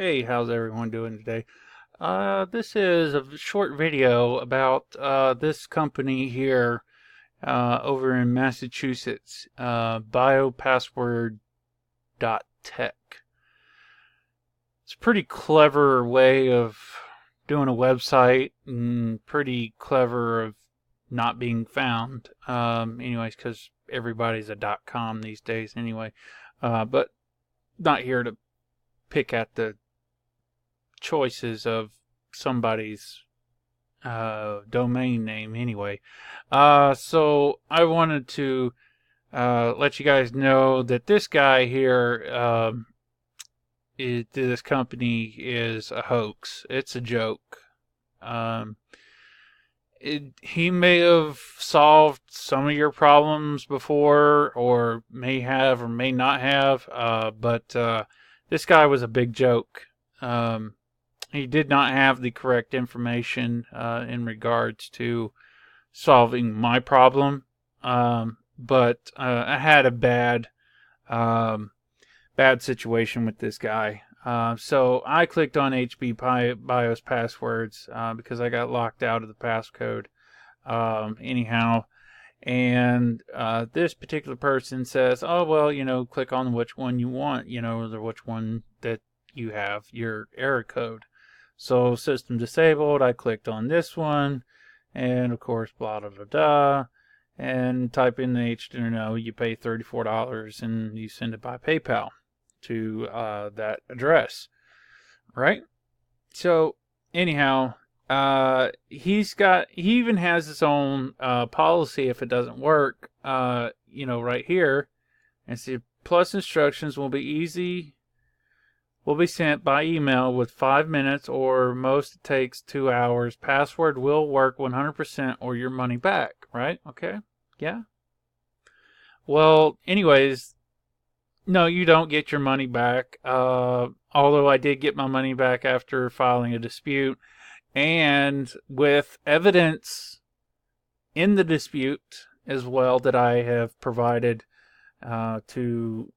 Hey, how's everyone doing today? This is a short video about this company here over in Massachusetts, Biospassword.tech. It's a pretty clever way of doing a website and pretty clever of not being found. Anyways, because everybody's a .com these days anyway. But not here to pick at the choices of somebody's domain name anyway. So I wanted to let you guys know that this guy here, this company is a hoax. It's a joke. Um, he may have solved some of your problems before, or may have, or may not have, but this guy was a big joke. He did not have the correct information in regards to solving my problem, but I had a bad situation with this guy. So I clicked on HB BIOS passwords because I got locked out of the passcode. Anyhow, and this particular person says, "Oh well, click on which one you want, or which one that you have your error code." So system disabled, I clicked on this one, and of course, blah, blah, blah, blah, and type in the HTML, you pay $34 and you send it by PayPal to that address, right? So anyhow, he even has his own policy if it doesn't work, right here, and see, plus instructions will be sent by email with 5 minutes, or most it takes 2 hours. Password will work 100% or your money back, right? Okay. Yeah. Well, anyways, no, you don't get your money back. Although I did get my money back after filing a dispute, and with evidence in the dispute as well that I have provided to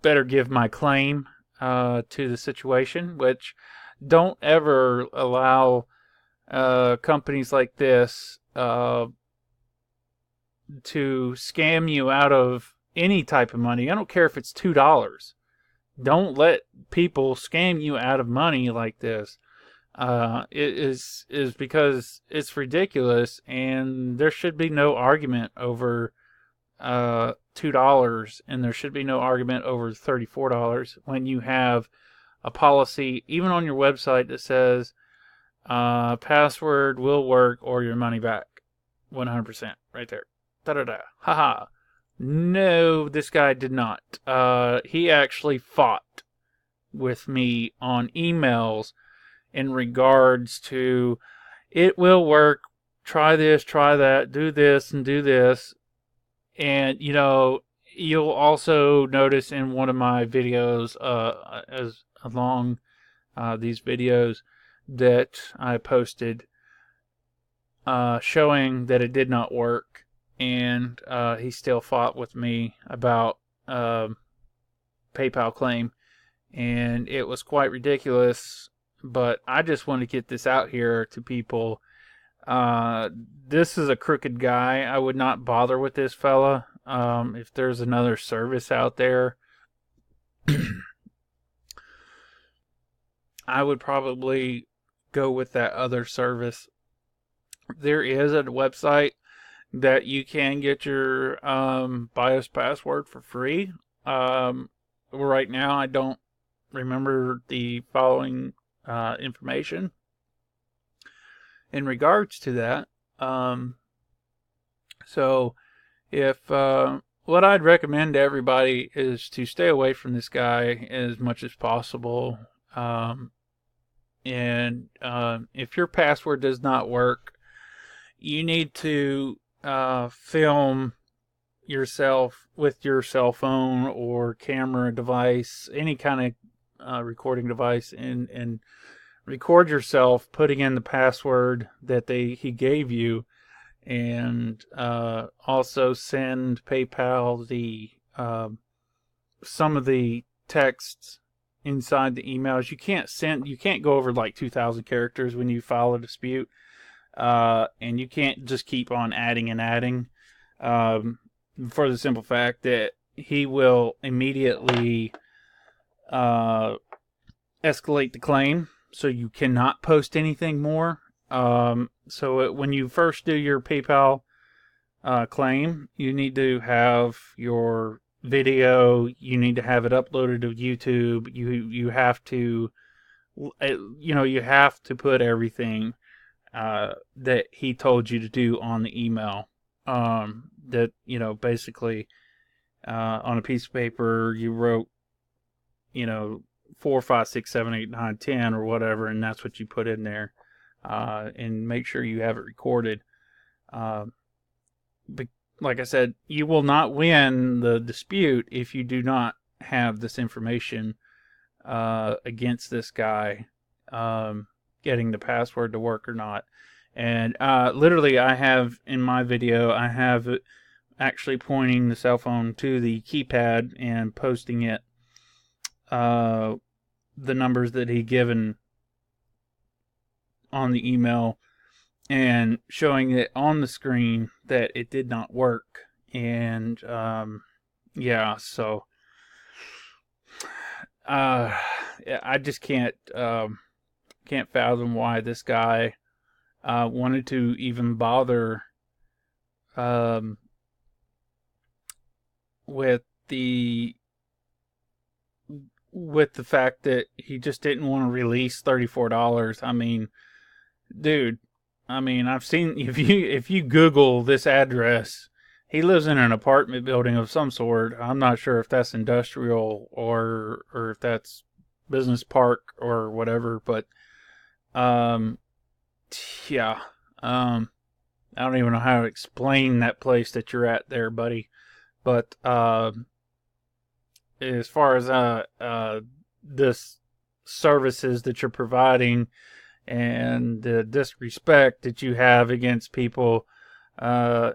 better give my claim to the situation, which don't ever allow companies like this to scam you out of any type of money. I don't care if it's $2. Don't let people scam you out of money like this. It is because it's ridiculous, and there should be no argument over $2, and there should be no argument over $34 when you have a policy, even on your website, that says password will work or your money back 100%, right there. Da-da-da. Haha. No, this guy did not. He actually fought with me on emails in regards to, it will work, try this, try that, do this and do this. And, you'll also notice in one of my videos, as along these videos that I posted, showing that it did not work. And he still fought with me about PayPal claim. And it was quite ridiculous. But I just want to get this out here to people. This is a crooked guy. I would not bother with this fella. If there's another service out there, I would probably go with that other service. There is a website that you can get your BIOS password for free. Right now, I don't remember the following information in regards to that. So if what I'd recommend to everybody is to stay away from this guy as much as possible. And if your password does not work, you need to film yourself with your cell phone or camera device, any kind of recording device, and record yourself putting in the password that he gave you, and also send PayPal the some of the texts inside the emails. You can't go over like 2,000 characters when you file a dispute. And you can't just keep on adding and adding, for the simple fact that he will immediately escalate the claim, so you cannot post anything more. So when you first do your PayPal claim, you need to have your video, you need to have it uploaded to YouTube. You have to, you have to put everything that he told you to do on the email. That, basically, on a piece of paper, you wrote, 4, 5, 6, 7, 8, 9, 10 or whatever, and that's what you put in there. And make sure you have it recorded. But like I said, you will not win the dispute if you do not have this information against this guy getting the password to work or not. And literally, I have in my video, I have it actually pointing the cell phone to the keypad and posting it, the numbers that he given on the email, and showing it on the screen that it did not work. And yeah, so I just can't fathom why this guy wanted to even bother with the fact that he just didn't want to release $34. I mean, dude, I've seen, if you Google this address, he lives in an apartment building of some sort. I'm not sure if that's industrial or if that's business park or whatever, but yeah, I don't even know how to explain that place that you're at there, buddy. But as far as this services that you're providing and the disrespect that you have against people, with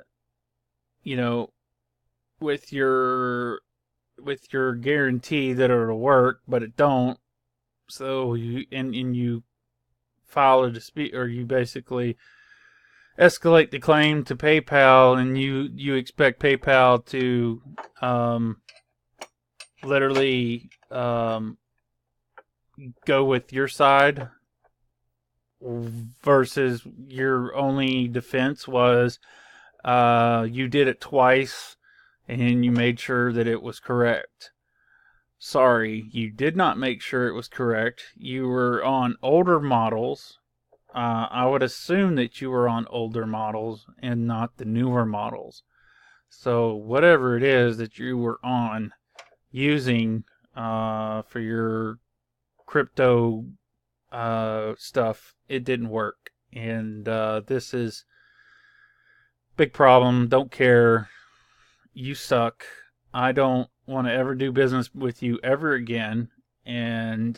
your guarantee that it'll work, but it don't. So you file a dispute, or you basically escalate the claim to PayPal, and you expect PayPal to literally go with your side, versus your only defense was you did it twice and you made sure that it was correct. Sorry, you did not make sure it was correct. You were on older models. I would assume that you were on older models and not the newer models. So whatever it is that you were on using for your crypto stuff, it didn't work. And this is big problem. Don't care. You suck. I don't want to ever do business with you ever again. And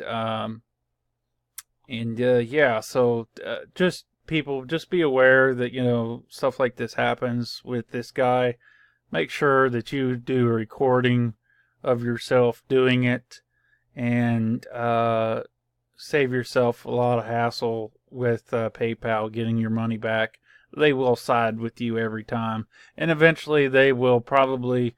yeah, so just people, just be aware that, stuff like this happens with this guy. Make sure that you do a recording of yourself doing it, and save yourself a lot of hassle with PayPal getting your money back. They will side with you every time, and eventually they will probably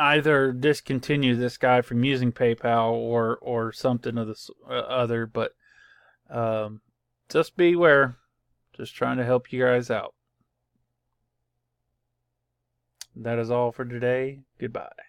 either discontinue this guy from using PayPal or something of this other. But just beware. Just trying to help you guys out. That is all for today. Goodbye.